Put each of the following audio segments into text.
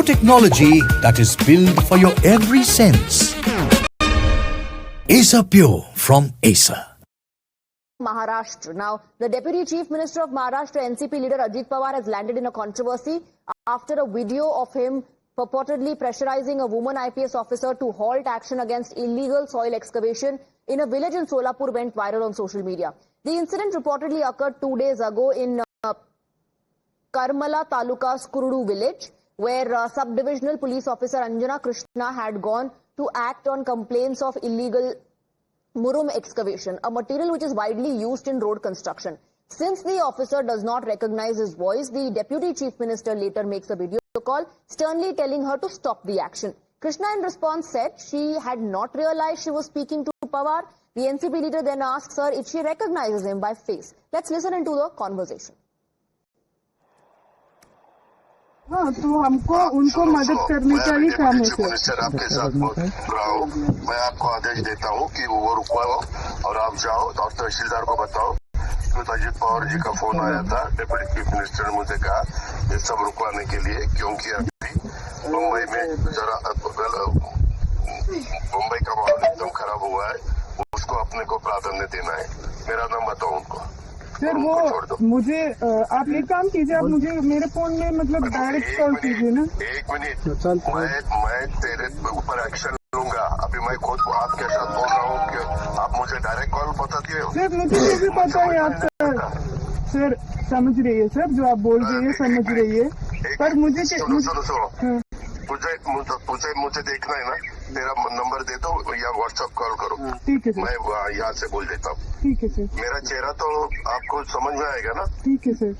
technology that is built for your every sense. Acer Pure from Acer. Maharashtra. Now, the Deputy Chief Minister of Maharashtra, NCP leader Ajit Pawar, has landed in a controversy after a video of him purportedly pressurizing a woman IPS officer to halt action against illegal soil excavation in a village in Solapur went viral on social media. The incident reportedly occurred 2 days ago in Karmala Taluka's Kurudu village, where Sub-Divisional Police Officer Anjana Krishna had gone to act on complaints of illegal murum excavation, a material which is widely used in road construction. Since the officer does not recognize his voice, the Deputy Chief Minister later makes a video call, sternly telling her to stop the action. Krishna in response said she had not realized she was speaking to Pawar. The NCP leader then asks her if she recognizes him by face. Let's listen into the conversation. हाँ, तो हमको उनको मदद करने का ही काम है sir. आपके साथ मैं आपको आदेश देता हूँ कि वो रुकवाओ और आप जाओ और तहसीलदार को बताओ कि अजित पवार जी का फोन आया था। डिप्टी चीफ मिनिस्टर ने मुझे कहा ये सब रुकवाने के लिए, क्योंकि अभी मुंबई में जरा मुंबई का माहौल एकदम खराब हुआ है, उसको अपने को प्राधान्य देना है। मेरा नाम बताओ उनको। सर वो मुझे आप एक काम कीजिए, आप मुझे मेरे फोन में मतलब डायरेक्ट कॉल कीजिए ना। एक मिनट, मैं तेरे ऊपर एक्शन लूंगा। अभी मैं खुद आपके साथ बोल रहा हूँ कि आप मुझे डायरेक्ट कॉल बताते हो। सर मुझे ये भी पता है आप सर समझ रही है सर, जो आप बोल रही है समझ रही है, पर मुझे मुझे देखना है ना, मेरा नंबर दे दो या व्हाट्सएप कॉल करो। ठीक है सर, मैं यहाँ से बोल देता हूँ। ठीक है सर, मेरा चेहरा तो आपको समझ में आएगा ना। ठीक है सर।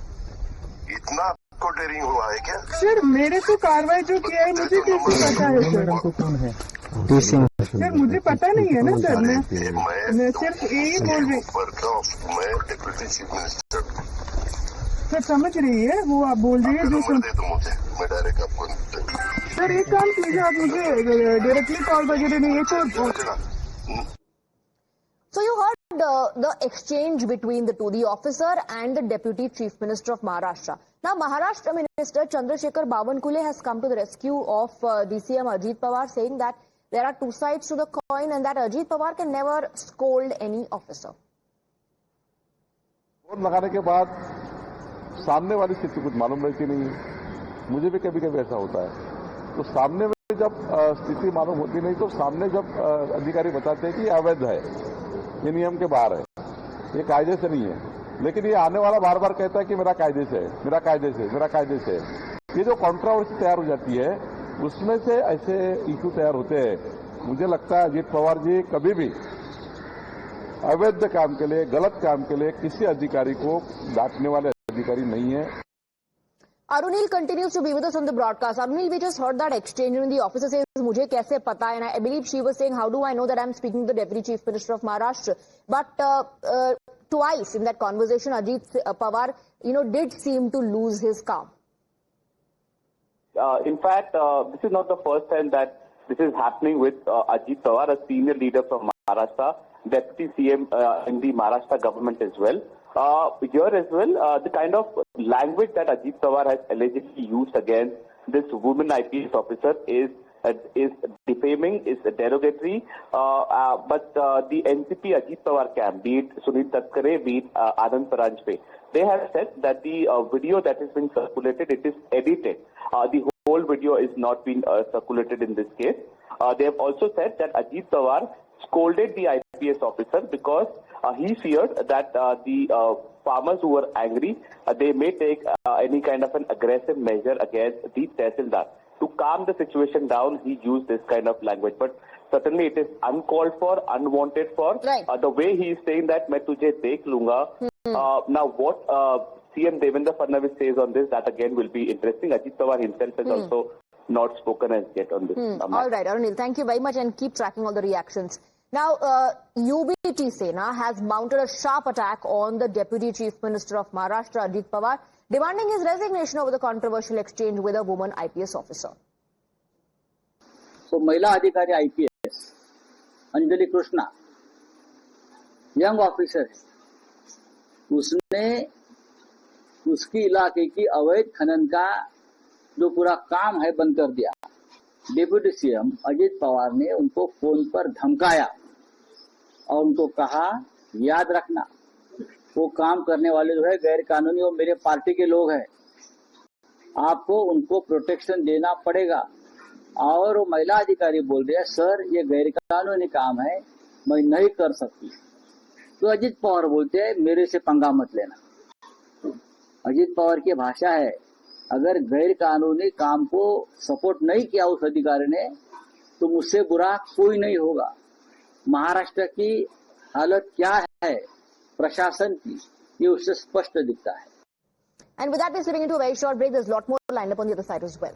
इतना आपको डेयरिंग हुआ है क्या सर? मेरे को कार्रवाई जो किया है मुझे कैसे पता है सर? सर मुझे पता नहीं है ना सर, मैं सिर्फ यही बोल रही। मैं डिप्टी चीफ मिनिस्टर सर समझ रही है वो आप बोल रही है जो दे दो मुझे, मैं डायरेक्ट आपको। सर एक काम कीजिए, आप मुझे डायरेक्टली कॉल वगैरह नहीं है तो। So you heard the exchange between the two, the officer and the Deputy Chief Minister of Maharashtra. Now, Maharashtra Minister Chandrasekhar Bawankule has come to the rescue of DCM Ajit Pawar, saying that there are two sides to the coin and that Ajit Pawar can never scold any officer. Vote लगाने के बाद सामने वाली स्थिति कुछ मालूम रहती नहीं है, मुझे भी कभी कभी ऐसा होता है। तो सामने में जब स्थिति मालूम होती नहीं, तो सामने जब अधिकारी बताते हैं कि अवैध है, ये नियम के बाहर है, ये कायदे से नहीं है, लेकिन ये आने वाला बार बार कहता है कि मेरा कायदे से है, मेरा कायदे से, मेरा कायदे से। ये जो कंट्रोवर्सी तैयार हो जाती है, उसमें से ऐसे इशू तैयार होते हैं। मुझे लगता है अजीत पवार जी कभी भी अवैध काम के लिए, गलत काम के लिए किसी अधिकारी को डांटने वाले अधिकारी नहीं है। Arunil continues to be with us on the broadcast. Arunil, we just heard that exchange when the officer says, "Mujhe kaise pata?" And I believe she was saying, "How do I know that I'm speaking to the Deputy Chief Minister of Maharashtra?" But twice in that conversation, Ajit Pawar, did seem to lose his calm. In fact, this is not the first time that this is happening with Ajit Pawar, a senior leader from Maharashtra, Deputy CM in the Maharashtra government as well. Here as well, the kind of language that Ajit Pawar has allegedly used against this woman IPS officer is defaming, is derogatory. But the NCP Ajit Pawar camp, be it Sunil Tatkare, be it Anand Paranjpe, they have said that the video that has been circulated, it is edited. The whole video is not being circulated in this case. They have also said that Ajit Pawar scolded the IPS officer because he feared that the farmers who were angry, they may take any kind of an aggressive measure against the Tehsildar. To calm the situation down, he used this kind of language. But certainly it is uncalled for, unwanted for. Right. The way he is saying that, "Main tujhe dekh lunga." Now what CM Devendra Fadnavis says on this, that again will be interesting. Ajit Pawar himself has also not spoken as yet on this. All right, Arunil, thank you very much and keep tracking all the reactions. Now, UBT Sena has mounted a sharp attack on the Deputy Chief Minister of Maharashtra, Ajit Pawar, demanding his resignation over the controversial exchange with a woman IPS officer. So, महिला अधिकारी IPS, Anjali Krishna, young officer है, उसने उसकी इलाके की अवैध खनन का जो पूरा काम है बंद कर दिया। डिप्टी सीएम अजित पवार ने उनको फोन पर धमकाया और उनको कहा याद रखना वो काम करने वाले जो है गैर कानूनी, वो मेरे पार्टी के लोग हैं, आपको उनको प्रोटेक्शन देना पड़ेगा। और वो महिला अधिकारी बोल रही है सर ये गैर कानूनी काम है, मैं नहीं कर सकती। तो अजित पवार बोलते हैं मेरे से पंगा मत लेना। अजित पवार की भाषा है अगर गैर कानूनी काम को सपोर्ट नहीं किया उस अधिकारी ने तो मुझसे बुरा कोई नहीं होगा। महाराष्ट्र की हालत क्या है प्रशासन की, ये उससे स्पष्ट दिखता है। And with that, we're slipping into a very short break. There's a lot more lined up on the other side as well.